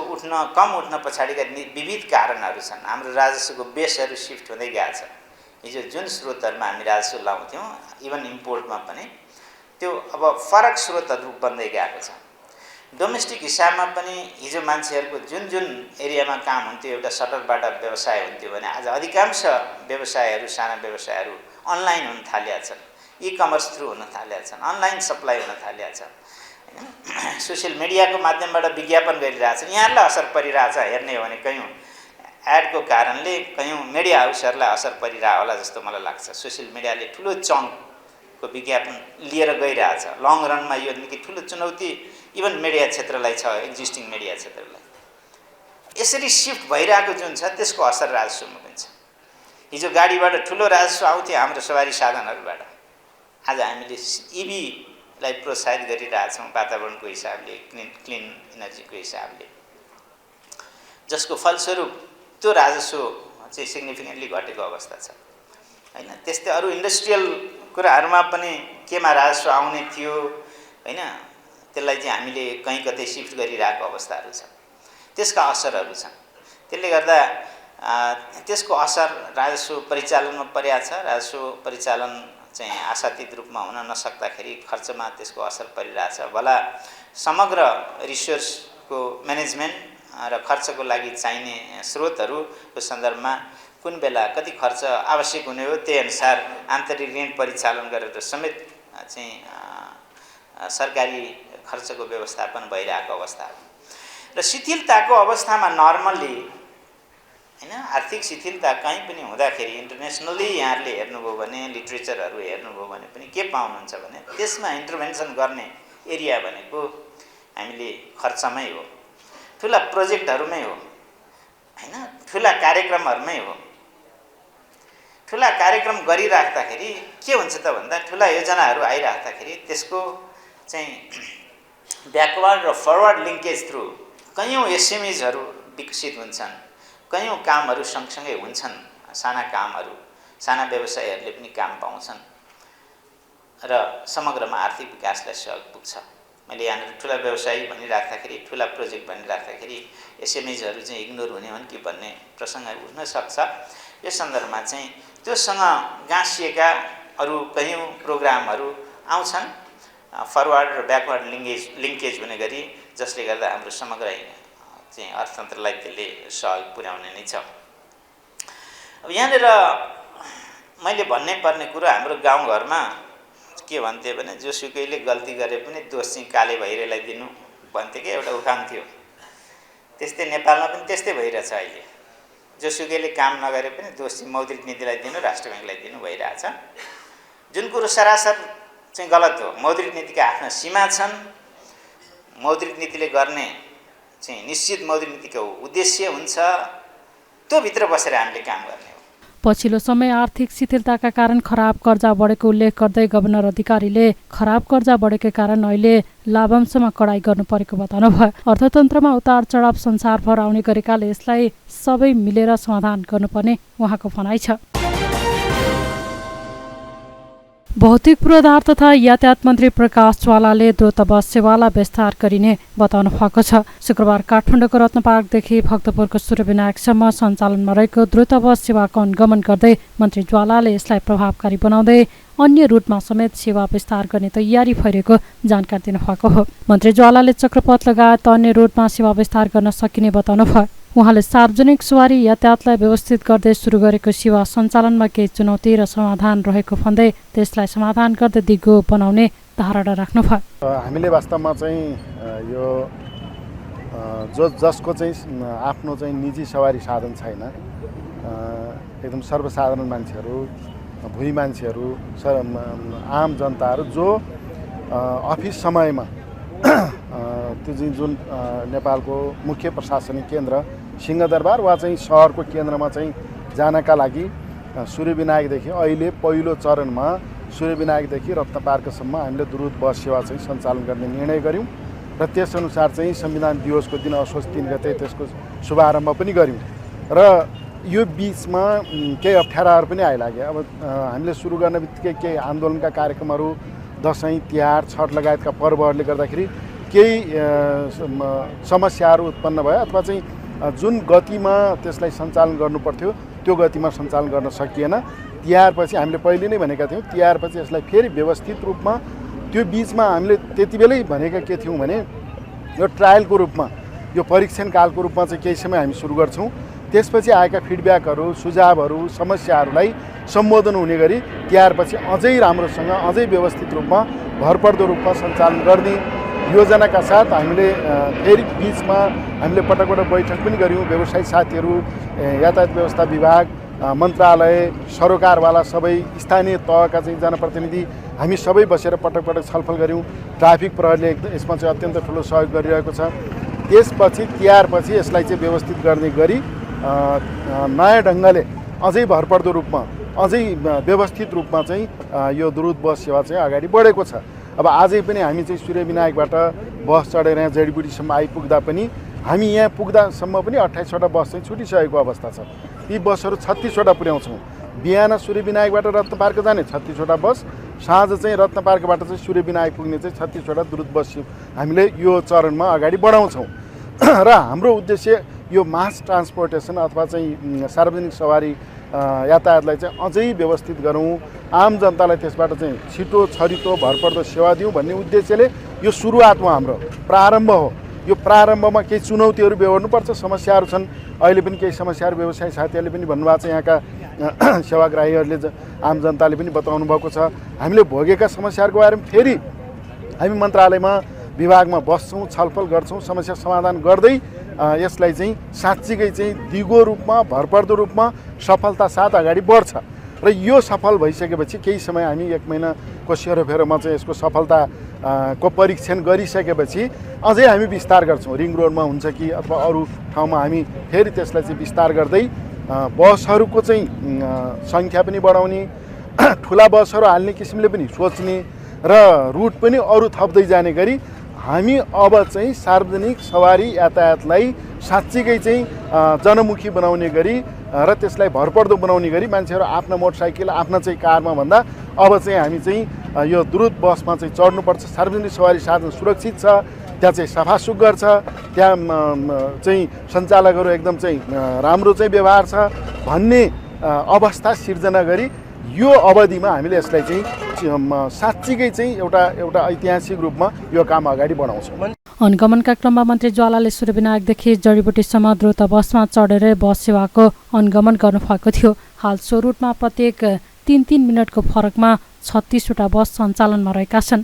कम उठ्न पछाडिका विविध कारणहरू छन्। हाम्रो राजस्वको बेसहरू सिफ्ट हुँदै गएको छ। हिजो जुन स्रोतहरूमा हामी राजस्व लाउँथ्यौँ, इभन इम्पोर्टमा पनि त्यो अब फरक स्रोतहरू बन्दै गएको छ। डोमेस्टिक हिसाबमा पनि हिजो मान्छेहरूको जुन जुन एरियामा काम हुन्थ्यो, एउटा सटरबाट व्यवसाय हुन्थ्यो भने आज अधिकांश व्यवसायहरू, साना व्यवसायहरू अनलाइन हुन थालेका छन्, ई-कमर्स थ्रु हुन थालेका छन्, अनलाइन सप्लाई हुन थालेका छन्, हैन। सोसियल मिडियाको माध्यमबाट विज्ञापन गरिरहेछन्। यहाँहरूलाई असर परिरहेछ हेर्ने हो भने कयौँ एडको कारणले कयौँ मिडिया हाउसहरूलाई असर परिरहेको होला जस्तो मलाई लाग्छ। सोसियल मिडियाले ठुलो चङ्कको विज्ञापन लिएर गइरहेछ। लङ रनमा यो निकै ठुलो चुनौती इभन मिडिया क्षेत्रलाई छ, एक्जिस्टिङ मिडिया क्षेत्रलाई। यसरी सिफ्ट भइरहेको जुन छ त्यसको असर राजस्वमा पनि छ। हिजो गाडीबाट ठुलो राजस्व आउँथ्यो हाम्रो सवारी साधनहरूबाट, आज हामीले इभीलाई प्रोत्साहित गरिरहेछौँ वातावरणको हिसाबले, क्लिन इनर्जीको हिसाबले, जसको फलस्वरूप त्यो राजस्व चाहिँ सिग्निफिकेन्टली घटेको अवस्था छ, हैन। त्यस्तै अरू इन्डस्ट्रियल कुराहरूमा पनि केमा राजस्व आउने थियो, हैन, त्यसलाई चाहिँ हामीले कहीँ कतै सिफ्ट गरिरहेको अवस्थाहरू छ। त्यसका असरहरू छन्। त्यसले गर्दा त्यसको असर राजस्व परिचालनमा परेको छ। राजस्व परिचालन चाहिँ आशातीत रूपमा हुन नसक्दाखेरि खर्चमा त्यसको असर परिरहेछ। भला समग्र रिसोर्सको म्यानेजमेन्ट र खर्चको लागि चाहिने स्रोतहरूको सन्दर्भमा कुन बेला कति खर्च आवश्यक हुने हो त्यही अनुसार आन्तरिक ऋण परिचालन गरेर समेत चाहिँ सरकारी खर्चको व्यवस्थापन भइरहेको अवस्था हो। र शिथिलताको अवस्थामा नर्मल्ली हैन आर्थिक शिथिलता कहीँ पनि हुँदाखेरि इन्टरनेसनली यहाँहरूले हेर्नुभयो भने लिट्रेचरहरू हेर्नुभयो भने पनि के पाउनुहुन्छ भने त्यसमा इन्टरभेन्सन गर्ने एरिया भनेको हामीले खर्चमै हो, ठुला प्रोजेक्टहरूमै हो हैन, ठुला कार्यक्रमहरूमै हो। ठुला कार्यक्रम गरिराख्दाखेरि के हुन्छ त भन्दा ठुला योजनाहरू आइराख्दाखेरि त्यसको चाहिँ ब्याकवर्ड र फरवर्ड लिङ्केज थ्रु कयौँ एसएमइजहरू विकसित हुन्छन्, कयौँ कामहरू सँगसँगै हुन्छन्। साना कामहरू, साना व्यवसायहरूले पनि काम पाउँछन् र समग्रमा आर्थिक विकासलाई सहयोग पुग्छ। मैले यहाँनिर ठुला व्यवसायी भनिराख्दाखेरि, ठुला प्रोजेक्ट भनिराख्दाखेरि एसएमइजहरू चाहिँ इग्नोर हुने हुन् कि भन्ने प्रसङ्ग उठ्न सक्छ। यो सन्दर्भमा चाहिँ त्योसँग गाँसिएका अरू कयौँ प्रोग्रामहरू आउँछन् फरवर्ड र ब्याकवर्ड लिङ्केज हुने गरी, जसले गर्दा हाम्रो समग्र चाहिँ अर्थतन्त्रलाई त्यसले सहयोग पुर्याउने नै छ। अब यहाँनिर मैले भन्नै पर्ने कुरो हाम्रो गाउँघरमा के भन्थ्यो भने जोसुकैले गल्ती गरे पनि दोष चाहिँ काले भैरेलाई दिनु भन्थ्यो कि एउटा उखान थियो। त्यस्तै नेपालमा पनि त्यस्तै भइरहेछ अहिले। जोसुकैले काम नगरे पनि दोष चाहिँ मौद्रिक नीतिलाई दिनु, राष्ट्र ब्याङ्कलाई दिनु भइरहेछ, जुन कुरो सरासर चाहिँ गलत हो। मौद्रिक नीतिका आफ्ना सीमा छन्। मौद्रिक नीतिले गर्ने चाहिँ निश्चित मौद्रिक नीतिको उद्देश्य हुन्छ, त्यो भित्र बसेर हामीले काम गर्ने हो। पछिल्लो समय आर्थिक शिथिलताका कारण खराब कर्जा बढेको उल्लेख गर्दै गभर्नर अधिकारीले खराब कर्जा बढेकै कारण अहिले लाभांशमा कडाई गर्नु परेको बताउनुभयो। अर्थतन्त्रमा उतार चढाव संसारभर आउने गरेकाले यसलाई सबै मिलेर समाधान गर्नुपर्ने उहाँको भनाइ छ। भौतिक पूर्वाधार तथा यातायात मन्त्री प्रकाश ज्वालाले द्रुत बस सेवालाई विस्तार गरिने बताउनु भएको छ। शुक्रबार काठमाडौँको रत्न पार्कदेखि भक्तपुरको सूर्यविनायकसम्म सञ्चालनमा रहेको द्रुत बस सेवाको अनुगमन गर्दै मन्त्री ज्वालाले यसलाई प्रभावकारी बनाउँदै अन्य रुटमा समेत सेवा विस्तार गर्ने तयारी भइरहेको जानकारी दिनुभएको हो। मन्त्री ज्वालाले चक्रपथ लगायत अन्य रुटमा सेवा विस्तार गर्न सकिने बताउनुभयो। उहाँले सार्वजनिक सवारी यातायातलाई व्यवस्थित गर्दै सुरु गरेको सेवा सञ्चालनमा केही चुनौती र समाधान रहेको भन्दै त्यसलाई समाधान गर्दै दिगो बनाउने धारणा राख्नुभयो। हामीले वास्तवमा चाहिँ यो जसको चाहिँ आफ्नो चाहिँ निजी सवारी साधन छैन, एकदम सर्वसाधारण मान्छेहरू, भुइँ मान्छेहरू, आम जनताहरू जो अफिस समयमा त्यो जुन नेपालको मुख्य प्रशासनिक केन्द्र सिंहदरबार वा चाहिँ सहरको केन्द्रमा चाहिँ जानका लागि सूर्यविनायकदेखि अहिले पहिलो चरणमा सूर्यविनायकदेखि रत्न पार्कसम्म हामीले द्रुत बस सेवा चाहिँ सञ्चालन गर्ने निर्णय गऱ्यौँ र त्यसअनुसार चाहिँ संविधान दिवसको दिन असोज 3 गते त्यसको शुभारम्भ पनि गऱ्यौँ। र यो बिचमा केही अप्ठ्याराहरू पनि आइलागे। अब हामीले सुरु गर्ने बित्तिकै केही आन्दोलनका कार्यक्रमहरू, दसैँ, तिहार, छठ लगायतका पर्वहरूले गर्दाखेरि केही समस्याहरू उत्पन्न भयो अथवा चाहिँ जुन गतिमा त्यसलाई सञ्चालन गर्नुपर्थ्यो त्यो गतिमा सञ्चालन गर्न सकिएन। तिहारपछि हामीले पहिले नै भनेका थियौँ, तिहारपछि यसलाई फेरि व्यवस्थित रूपमा, त्यो बिचमा हामीले त्यति बेलै भनेका के थियौँ भने यो ट्रायलको रूपमा, यो परीक्षण कालको रूपमा चाहिँ केही समय हामी सुरु गर्छौँ। त्यसपछि आएका फिडब्याकहरू, सुझावहरू, समस्याहरूलाई सम्बोधन हुने गरी तिहारपछि अझै राम्रोसँग, अझै व्यवस्थित रूपमा, भरपर्दो रूपमा सञ्चालन गर्ने योजनाका साथ हामीले फेरि बिचमा हामीले पटक पटक बैठक पनि गऱ्यौँ। व्यवसायी साथीहरू, यातायात व्यवस्था विभाग, मन्त्रालय, सरोकारवाला सबै स्थानीय तहका चाहिँ जनप्रतिनिधि हामी सबै बसेर पटक पटक छलफल गऱ्यौँ। ट्राफिक प्रहरीले यसमा चाहिँ अत्यन्त ठुलो सहयोग गरिरहेको छ। त्यसपछि तिहारपछि यसलाई चाहिँ व्यवस्थित गर्ने गरी नयाँ ढङ्गले अझै भरपर्दो रूपमा, अझै व्यवस्थित रूपमा चाहिँ यो द्रुत बस सेवा चाहिँ अगाडि बढेको छ। अब आजै पनि हामी चाहिँ सूर्यविनायकबाट बस चढेर यहाँ जडीबुटीसम्म आइपुग्दा पनि हामी यहाँ पुग्दासम्म पनि 28वटा बस चाहिँ छुटिसकेको अवस्था छ। ती बसहरू 36वटा पुर्याउँछौँ। बिहान सूर्यविनायकबाट रत्न पार्क जाने 36वटा बस, साँझ चाहिँ रत्न पार्कबाट चाहिँ सूर्यविनायक पुग्ने चाहिँ 36वटा द्रुत बस हामीले यो चरणमा अगाडि बढाउँछौँ। र हाम्रो उद्देश्य यो मास ट्रान्सपोर्टेसन अथवा चाहिँ सार्वजनिक सवारी यातायातलाई चाहिँ अझै व्यवस्थित गरौँ, आम जनतालाई त्यसबाट चाहिँ छिटो छरितो भरपर्दो सेवा दिउँ भन्ने उद्देश्यले यो सुरुवात हो, हाम्रो प्रारम्भ हो। यो प्रारम्भमा केही चुनौतीहरू बेहोर्नुपर्छ, समस्याहरू छन्। अहिले पनि केही समस्याहरू व्यवसायी साथीहरूले पनि भन्नुभएको छ, यहाँका सेवाग्राहीहरूले, आम जनताले पनि बताउनु भएको छ। हामीले भोगेका समस्याहरूको बारेमा फेरि हामी मन्त्रालयमा विभागमा बस्छौँ, छलफल गर्छौँ, समस्या समाधान गर्दै यसलाई चाहिँ साँच्चीकै चाहिँ दिगो रूपमा भरपर्दो रूपमा सफलता साथ अगाडि बढ्छ र यो सफल भइसकेपछि केही समय हामी 1 महिनाको सेरोफेरोमा चाहिँ यसको सफलता को परीक्षण गरिसकेपछि अझै हामी विस्तार गर्छौँ। रिङ रोडमा हुन्छ कि अथवा अरू ठाउँमा हामी फेरि त्यसलाई चाहिँ विस्तार गर्दै बसहरूको चाहिँ सङ्ख्या पनि बढाउने, ठुला बसहरू हाल्ने किसिमले पनि सोच्ने र रुट पनि अरू थप्दै जाने गरी हामी अब चाहिँ सार्वजनिक सवारी यातायातलाई साँच्चीकै चाहिँ जनमुखी बनाउने गरी र त्यसलाई भरपर्दो बनाउने गरी मान्छेहरू आफ्ना मोटरसाइकल आफ्ना चाहिँ कारमा भन्दा अब चाहिँ हामी चाहिँ यो द्रुत बसमा चाहिँ चढ्नुपर्छ। सार्वजनिक सवारी साधन सुरक्षित छ, त्यहाँ चाहिँ सफा सुग्घर छ, त्यहाँ चाहिँ सञ्चालकहरू एकदम चाहिँ राम्रो चाहिँ व्यवहार छ भन्ने अवस्था सिर्जना गरी यो अवधिमा हामीले यसलाई चाहिँ साँच्चीकै चाहिँ एउटा ऐतिहासिक रूपमा यो काम अगाडि बढाउँछौँ। अनुगमनका क्रममा मन्त्री ज्वालाले सूर्यविनायकदेखि जडीबुटीसम्म द्रुत बसमा चढेर बस सेवाको अनुगमन गर्नुभएको थियो। हाल सो रुटमा प्रत्येक 3-3 मिनटको फरकमा 36वटा बस सञ्चालनमा रहेका छन्।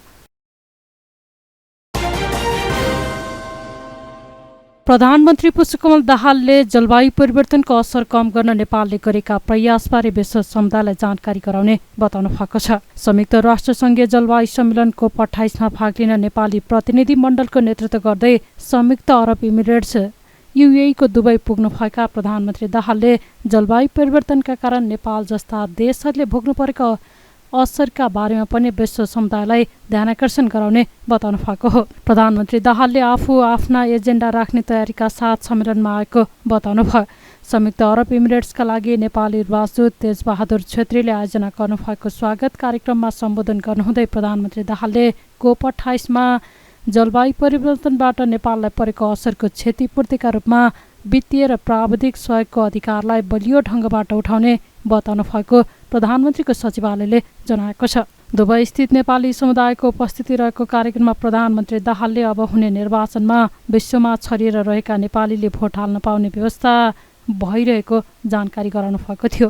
प्रधानमन्त्री पुष्पकमल दाहालले जलवायु परिवर्तनको असर कम गर्न नेपालले गरेका प्रयासबारे विश्व समुदायलाई जानकारी गराउने बताउनु भएको छ। संयुक्त राष्ट्रसङ्घीय जलवायु सम्मेलन COP28 मा भाग लिन नेपाली प्रतिनिधि मण्डलको नेतृत्व गर्दै संयुक्त अरब इमिरेट्स UAE को दुबई पुग्नुभएका प्रधानमन्त्री दाहालले जलवायु परिवर्तनका कारण नेपाल जस्ता देशहरूले भोग्नु परेको असरका बारेमा पनि विश्व समुदायलाई ध्यानाकर्षण गराउने बताउनु भएको हो। प्रधानमन्त्री दाहालले आफू आफ्ना एजेन्डा राख्ने तयारीका साथ सम्मेलनमा आएको बताउनु भयो। संयुक्त अरब इमिरेट्सका लागि नेपाली राजदूत तेजबहादुर छेत्रीले आयोजना गर्नुभएको स्वागत कार्यक्रममा सम्बोधन गर्नुहुँदै प्रधानमन्त्री दाहालले COP28 मा जलवायु परिवर्तनबाट नेपाललाई परेको असरको क्षतिपूर्तिका रूपमा वित्तीय र प्राविधिक सहयोगको अधिकारलाई बलियो ढङ्गबाट उठाउने बताउनु भएको प्रधानमन्त्रीको सचिवालयले जनाएको छ। दुबई स्थित नेपाली समुदायको उपस्थिति रहेको कार्यक्रममा प्रधानमन्त्री दाहालले अब हुने निर्वाचनमा विश्वमा छरिएर रहेका नेपालीले भोट हाल्न पाउने व्यवस्था भइरहेको जानकारी गराउनु भएको थियो।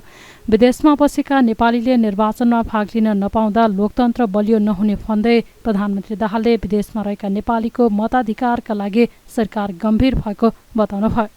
विदेशमा बसेका नेपालीले निर्वाचनमा भाग लिन नपाउँदा लोकतन्त्र बलियो नहुने भन्दै प्रधानमन्त्री दाहालले विदेशमा रहेका नेपालीको मताधिकारका लागि सरकार गम्भीर भएको बताउनु भयो।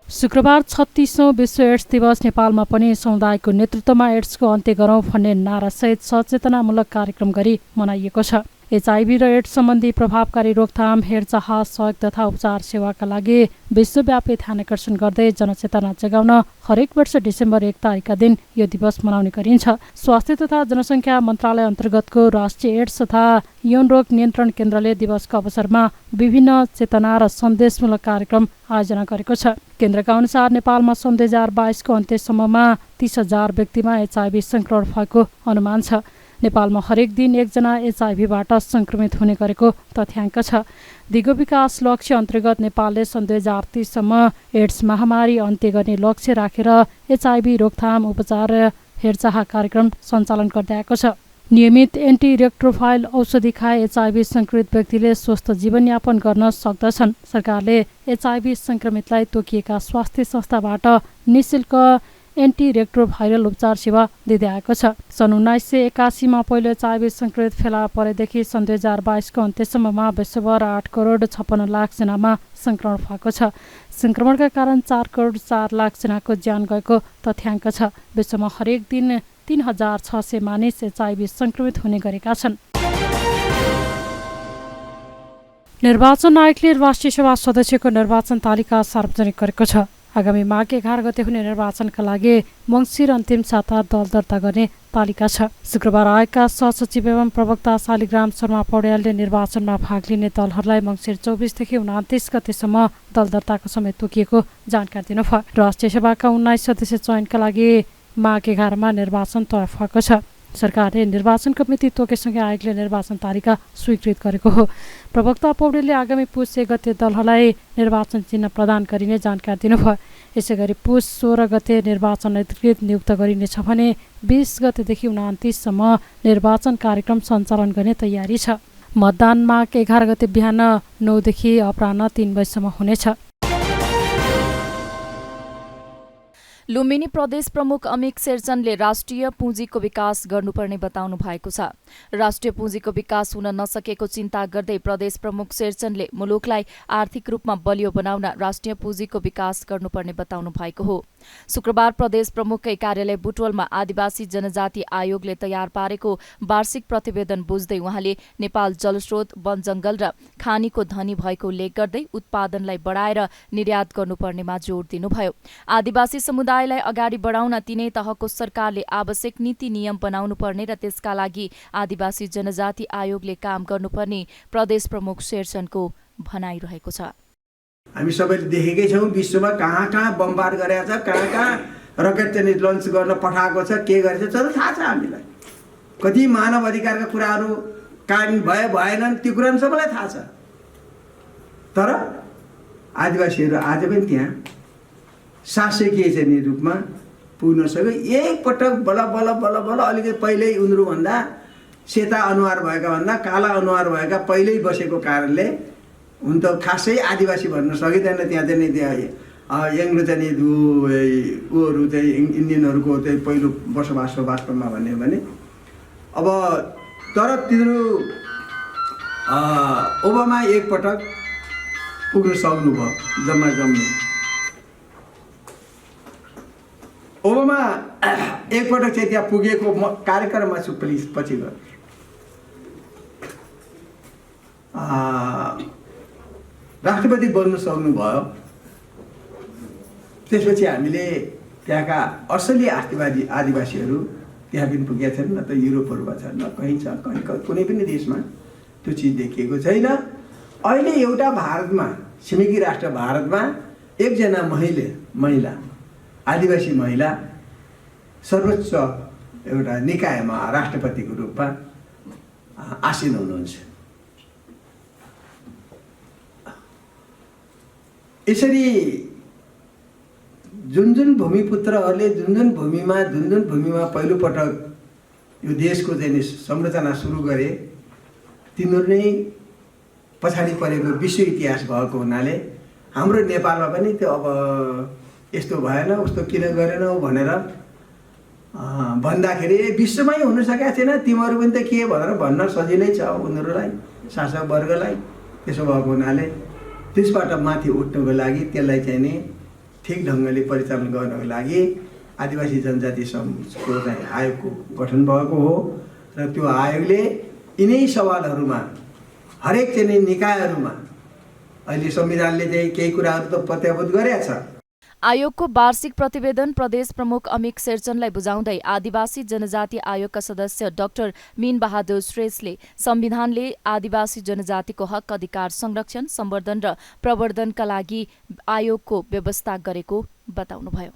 शुक्रबार 36औं विश्व एड्स दिवस नेपालमा पनि समुदायको नेतृत्वमा एड्सको अन्त्य गरौँ भन्ने नारासहित सचेतनामूलक कार्यक्रम गरी मनाइएको छ। HIV र एड्स सम्बन्धी प्रभावकारी रोकथाम, हेरचाह, सहयोग तथा उपचार सेवाका लागि विश्वव्यापी ध्यानाकर्षण गर्दै जनचेतना जगाउन हरेक वर्ष डिसेम्बर 1 तारिकका दिन यो दिवस मनाउने गरिन्छ। स्वास्थ्य तथा जनसङ्ख्या मन्त्रालय अन्तर्गतको राष्ट्रिय एड्स तथा यौन रोग नियन्त्रण केन्द्रले दिवसको अवसरमा विभिन्न चेतना र सन्देशमूलक कार्यक्रम आयोजना गरेको छ। केन्द्रका अनुसार नेपालमा सन् 2022 को अन्त्यसम्ममा 30,000 व्यक्तिमा HIV संक्रमण भएको अनुमान छ। नेपालमा हरेक दिन 1 जना HIV-बाट संक्रमित हुने गरेको तथ्याङ्क छ। दिगो विकास लक्ष्य अन्तर्गत नेपालले सन् 2030 सम्म एड्स महामारी अन्त्य गर्ने लक्ष्य राखेर HIV रोकथाम, उपचार र हेरचाह कार्यक्रम सञ्चालन गर्दै आएको छ। नियमित एन्टिरेट्रोभाइरल औषधि खाए HIV संक्रमित व्यक्तिले स्वस्थ जीवनयापन गर्न सक्दछन्। सरकारले HIV संक्रमितलाई तोकिएका स्वास्थ्य संस्थाबाट निःशुल्क एन्टिरेट्रोभाइरल उपचार सेवा दिँदै आएको छ। सन् 1981 मा पहिलो HIV संक्रमित फेला परेदेखि सन् 2022 को अन्त्यसम्ममा विश्वभर 8 करोड 56 लाख जनामा संक्रमण भएको छ। संक्रमणका कारण 4 करोड 4 लाख जनाको ज्यान गएको तथ्याङ्क छ। विश्वमा हरेक दिन 3600 मानिस HIV संक्रमित हुने गरेका छन्। निर्वाचन आयोगले राष्ट्रिय सभा सदस्यको निर्वाचन तालिका सार्वजनिक गरेको छ। आगामी माघ 11 गते हुने निर्वाचनका लागि मङ्सिर अन्तिम साता दल दर्ता गर्ने तालिका छ। शुक्रबार आयोगका सहसचिव एवं प्रवक्ता शालिग्राम शर्मा पौड्यालले निर्वाचनमा भाग लिने दलहरूलाई मङ्सिर 24 देखि 29 गतेसम्म दल दर्ताको समय तोकिएको जानकारी दिनुभयो। राष्ट्रिय सभाका 19 सदस्य चयनका लागि माघ 11 मा निर्वाचन तय भएको छ। सरकारले निर्वाचनको मिति तोकेसँगै आयोगले निर्वाचन तालिका स्वीकृत गरेको हो। प्रवक्ता पौडेलले आगामी पुस 1 गते दलहरूलाई निर्वाचन चिन्ह प्रदान गरिने जानकारी दिनुभयो। यसैगरी पुस 16 गते निर्वाचन अधिकृत नियुक्त गरिनेछ भने 20 गतेदेखि 29 सम्म निर्वाचन कार्यक्रम सञ्चालन गर्ने तयारी छ। मतदान माघ 11 गते बिहान 9 देखि अपराह्न 3 बजेसम्म हुनेछ। लुम्बिनी प्रदेश प्रमुख अमिक शेरचनले राष्ट्रिय पुँजीको विकास गर्नुपर्ने बताउनु भएको छ। राष्ट्रिय पुँजीको विकास हुन नसकेको चिन्ता गर्दै प्रदेश प्रमुख शेरचनले मुलुकलाई आर्थिक रूपमा बलियो बनाउन राष्ट्रिय पुँजीको विकास गर्नुपर्ने बताउनु भएको हो। शुक्रबार प्रदेश प्रमुखकै कार्यालय बुटवलमा आदिवासी जनजाति आयोगले तयार पारेको वार्षिक प्रतिवेदन बुझ्दै उहाँले नेपाल जलस्रोत, वन जंगल र खानीको धनी भएको उल्लेख गर्दै उत्पादनलाई बढाएर निर्यात गर्नुपर्नेमा जोड़ दिनुभयो। आदिवासी समुदायलाई अगाडि बढाउन तिनै तहको सरकारले आवश्यक नीति नियम बनाउनु पर्ने र त्यसका लागि आदिवासी जनजाति आयोगले काम गर्नुपर्ने प्रदेश प्रमुख शेरचनको भनाइरहेको छ। हामी सबैले देखेकै छौँ विश्वमा कहाँ कहाँ बमबार गरेको छ, कहाँ कहाँ रकेट चाहिँ लन्च गर्न पठाएको छ, के गरेछ तर थाहा छ हामीलाई। कति मानव अधिकारका कुराहरू कानुन भएनन् त्यो कुरा सबैलाई थाहा छ। तर आदिवासीहरू आज पनि त्यहाँ शासकीय चाहिँ रूपमा पुग्न सक्यो। एकपटक बल बल बल बल अलिकति पहिल्यै उनीहरूभन्दा सेता अनुहार भएका भन्दा काला अनुहार भएका पहिल्यै बसेको कारणले हुन त खासै आदिवासी भन्न सकिँदैन। त्यहाँ चाहिँ एङ्ग्लो चाहिँ ऊहरू चाहिँ इन्डियनहरूको चाहिँ पहिलो बसोबास हो वास्तवमा भन्यो भने। अब तर तिनीहरू ओबामा एकपटक पुग्न सक्नुभयो जम्मा जम्मी। ओबामा एकपटक चाहिँ त्यहाँ पुगेको कार्यक्रममा छु पछि गयो। राष्ट्रपति बन्न सक्नुभयो। त्यसपछि हामीले त्यहाँका असली आदिवासीहरू त्यहाँ पनि पुगेका छन्, न त युरोपहरूमा छन्, न कहीँ छ, कहीँ कुनै पनि देशमा त्यो चिज देखिएको छैन। अहिले एउटा भारतमा, छिमेकी राष्ट्र भारतमा एकजना महिला आदिवासी महिला सर्वोच्च एउटा निकायमा राष्ट्रपतिको रूपमा आसीन हुनुहुन्छ। यसरी जुन भूमिपुत्रहरूले जुन भूमिमा पहिलोपटक यो देशको चाहिँ संरचना सुरु गरे तिनीहरू नै पछाडि परेको विश्व इतिहास भएको हुनाले हाम्रो नेपालमा पनि त्यो अब यस्तो भएन उस्तो किन गरेन भनेर भन्दाखेरि विश्वमै हुन सकेको छैन। तिमीहरू पनि त के भनेर भन्न सजिलै छ उनीहरूलाई, शासक वर्गलाई। त्यसो भएको हुनाले त्यसबाट माथि उठ्नको लागि त्यसलाई चाहिँ नि ठिक ढङ्गले परिचालन गर्नको लागि आदिवासी जनजाति समूहको चाहिँ आयोगको गठन भएको हो। र त्यो आयोगले यिनै सवालहरूमा हरेक चाहिँ निकायहरूमा अहिले संविधानले चाहिँ केही कुराहरू त प्रत्याभूत गरेका छ। आयोगको वार्षिक प्रतिवेदन प्रदेश प्रमुख अमिक शेरचनलाई बुझाउँदै आदिवासी जनजाति आयोगका सदस्य डाक्टर मीन बहादुर श्रेष्ठले संविधानले आदिवासी जनजातिको हक अधिकार संरक्षण, सम्वर्धन र प्रवर्धनका लागि आयोगको व्यवस्था गरेको बताउनुभयो।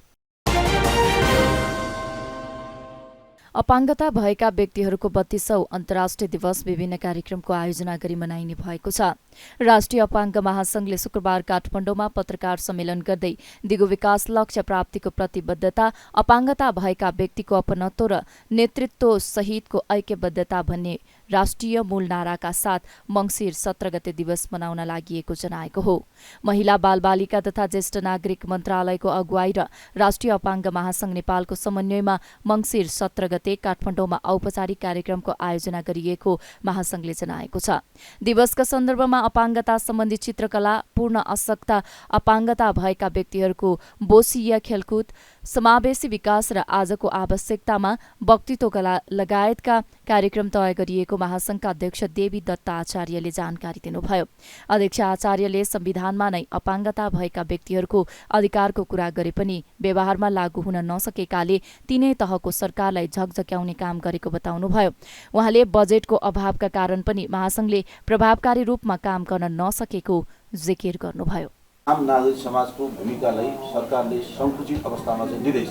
अपाङ्गता भएका व्यक्तिहरूको 32औं अन्तर्राष्ट्रिय दिवस विभिन्न कार्यक्रमको आयोजना गरी मनाइने भएको छ। राष्ट्रिय अपाङ्ग महासंघले शुक्रबार काठमाडौँमा पत्रकार सम्मेलन गर्दै दिगो विकास लक्ष्य प्राप्तिको प्रतिबद्धता, अपाङ्गता भएका व्यक्तिको अपनत्व र नेतृत्व सहितको ऐक्यबद्धता भन्ने राष्ट्रिय मूल नाराका साथ मंसिर 17 गते दिवस मनाउन लागि जनाएको हो। महिला बालबालिका तथा ज्येष्ठ नागरिक मन्त्रालयको अगुवाई र राष्ट्रिय अपाङ्ग महासंघ नेपालको समन्वयमा मंसिर 17 गते काठमाडौँमा औपचारिक कार्यक्रमको आयोजना गरिएको महासंघले जनाएको छ। दिवसका सन्दर्भमा अपाङ्गता सम्बन्धी चित्रकला, पूर्ण अशक्तता, अपाङ्गता भएका व्यक्तिहरूको बोसीय खेलकुद, समावेशी विकास र आजको आवश्यकतामा वक्तित्व कला लगायतका कार्यक्रम तय गरिएको महासंघका अध्यक्ष देवी दत्त आचार्यले जानकारी दिनुभयो। अध्यक्ष आचार्यले संविधानमा नै अपाङ्गता भएका व्यक्तिहरूको अधिकारको कुरा गरे पनि व्यवहारमा लागू हुन नसकेकाले तीनै तहको सरकारलाई झकझक्याउने काम गरेको बताउनुभयो। उहाँले बजेटको अभावका कारण पनि महासंघले प्रभावकारी रूपमा काम गर्न नसकेको जिकिर गर्नुभयो। आम नागरिक समाजको भूमिकालाई सरकारले सङ्कुचित अवस्थामा चाहिँ लिँदैछ,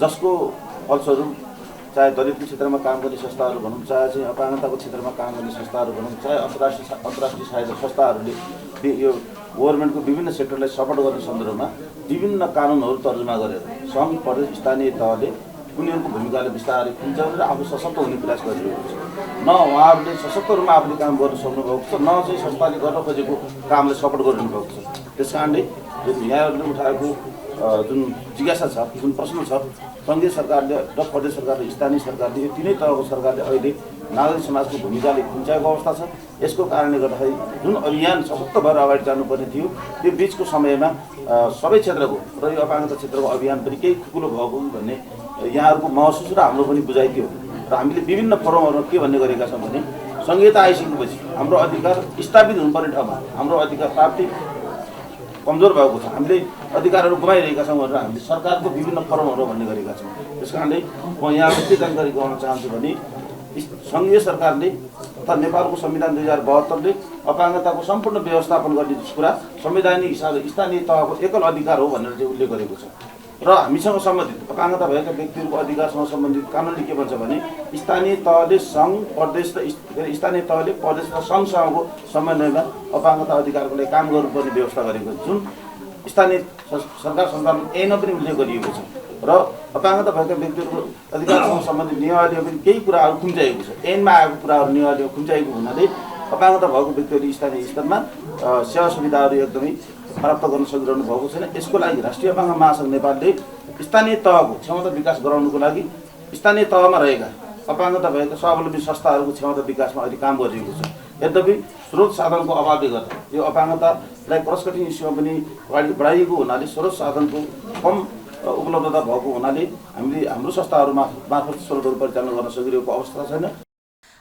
जसको फलस्वरूप चाहे दलितको क्षेत्रमा काम गर्ने संस्थाहरू भनौँ, चाहे चाहिँ अपाङ्गताको क्षेत्रमा काम गर्ने संस्थाहरू भनौँ, चाहे अन्तर्राष्ट्रिय सहायता संस्थाहरूले यो गभर्मेन्टको विभिन्न सेक्टरलाई सपोर्ट गर्ने सन्दर्भमा विभिन्न कानुनहरू तर्जुमा गरेर सङ्घ, प्रदेश, स्थानीय तहले उनीहरूको भूमिकाले बिस्तारै खुल्चाउने र आफू सशक्त हुने प्रयास गरिरहेको छ। न उहाँहरूले सशक्त रूपमा आफूले काम गर्न सक्नुभएको छ, न चाहिँ संस्थाले गर्न खोजेको कामलाई सपोर्ट गरिदिनु भएको छ। त्यस कारणले यहाँहरूले उठाएको जुन जिज्ञासा छ, जुन प्रश्न छ, सङ्घीय सरकारले र प्रदेश सरकारले, स्थानीय सरकारले, यो तिनै तहको सरकारले अहिले नागरिक समाजको भूमिकाले खुम्चाएको अवस्था छ। यसको कारणले गर्दाखेरि जुन अभियान सशक्त भएर अगाडि जानुपर्ने थियो, त्यो बिचको समयमा सबै क्षेत्रको र यो अपाङ्गता क्षेत्रको अभियान पनि केही खुकुलो भएको भन्ने यहाँहरूको महसुस र हाम्रो पनि बुझाइ थियो। र हामीले विभिन्न फोरमहरूमा के भन्ने गरेका छौँ भने संहिता आइसकेपछि हाम्रो अधिकार स्थापित हुनुपर्ने ठाउँमा हाम्रो अधिकार प्राप्ति कमजोर भएको छ, हामीले अधिकारहरू गुमाइरहेका छौँ भनेर हामीले सरकारको विभिन्न फोरमहरू भन्ने गरेका छौँ। त्यस कारणले म यहाँको के जानकारी गराउन चाहन्छु भने सङ्घीय सरकारले तथा नेपालको संविधान 2072ले अपाङ्गताको सम्पूर्ण व्यवस्थापन गर्ने कुरा संवैधानिक हिसाबले स्थानीय तहको एकल अधिकार हो भनेर चाहिँ उल्लेख गरेको छ। र हामीसँग सम्बन्धित अपाङ्गता भएका व्यक्तिहरूको अधिकारसँग सम्बन्धित कानुनले के भन्छ भने स्थानीय तहले सङ्घ, प्रदेश र स्थानीय तहले प्रदेश र सङ्घसँगको समन्वयमा अपाङ्गता अधिकारको लागि काम गर्नुपर्ने व्यवस्था गरेको छ, जुन स्थानीय सरकार संस्थानमा ऐनमा पनि उल्लेख गरिएको छ। र अपाङ्गता भएका व्यक्तिहरूको अधिकारसँग सम्बन्धित नियमावलीमा पनि केही कुराहरू खुम्चाइएको छ। ऐनमा आएको कुराहरू नियमावलीमा खुम्चाइएको हुनाले अपाङ्गता भएको व्यक्तिहरूले स्थानीय स्तरमा सेवा सुविधाहरू एकदमै प्राप्त गर्न सकिरहनु भएको छैन। यसको लागि राष्ट्रिय अपाङ्ग महासङ्घ नेपालले स्थानीय तहको क्षमता विकास गराउनुको लागि स्थानीय तहमा रहेका अपाङ्गता भएका स्वावलम्बी संस्थाहरूको क्षमता विकासमा अहिले काम गरिरहेको छ। यद्यपि स्रोत साधनको अभावले गर्दा यो अपाङ्गतालाई क्रस कटिङ इस्युमा पनि अगाडि बढाइएको हुनाले स्रोत साधनको कम उपलब्धता भएको हुनाले हामीले हाम्रो संस्थाहरू मार्फत स्रोतहरू परिचालन गर्न सकिरहेको अवस्था छैन।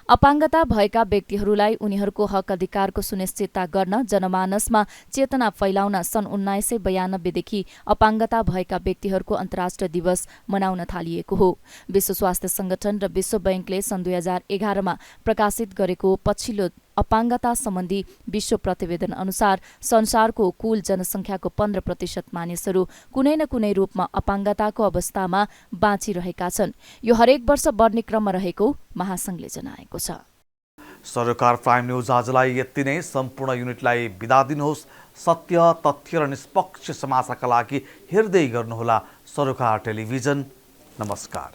अपाङ्गता भएका व्यक्तिहरूलाई उनीहरूको हक अधिकारको सुनिश्चितता गर्न जनमानसमा चेतना फैलाउन सन् 1992देखि अपाङ्गता भएका व्यक्तिहरूको अन्तर्राष्ट्रिय दिवस मनाउन थालिएको हो। विश्व स्वास्थ्य संगठन र विश्व बैंकले सन् 2011मा प्रकाशित गरेको पछिल्लो अपाङ्गता सम्बन्धी विश्व प्रतिवेदन अनुसार संसारको कुल जनसङ्ख्याको 15% मानिसहरू कुनै न कुनै रूपमा अपाङ्गताको अवस्थामा बाँचिरहेका छन्। यो हरेक वर्ष बढ्ने क्रममा रहेको महासङ्घले जनाएको छ। सरकार प्राइम न्यूज आजलाई यति नै। सम्पूर्ण युनिटलाई बिदा दिनुहोस्। सत्य, तथ्य र निष्पक्ष समाचारका लागि हेर्दै गर्नुहोला सरकार टेलिभिजन। नमस्कार।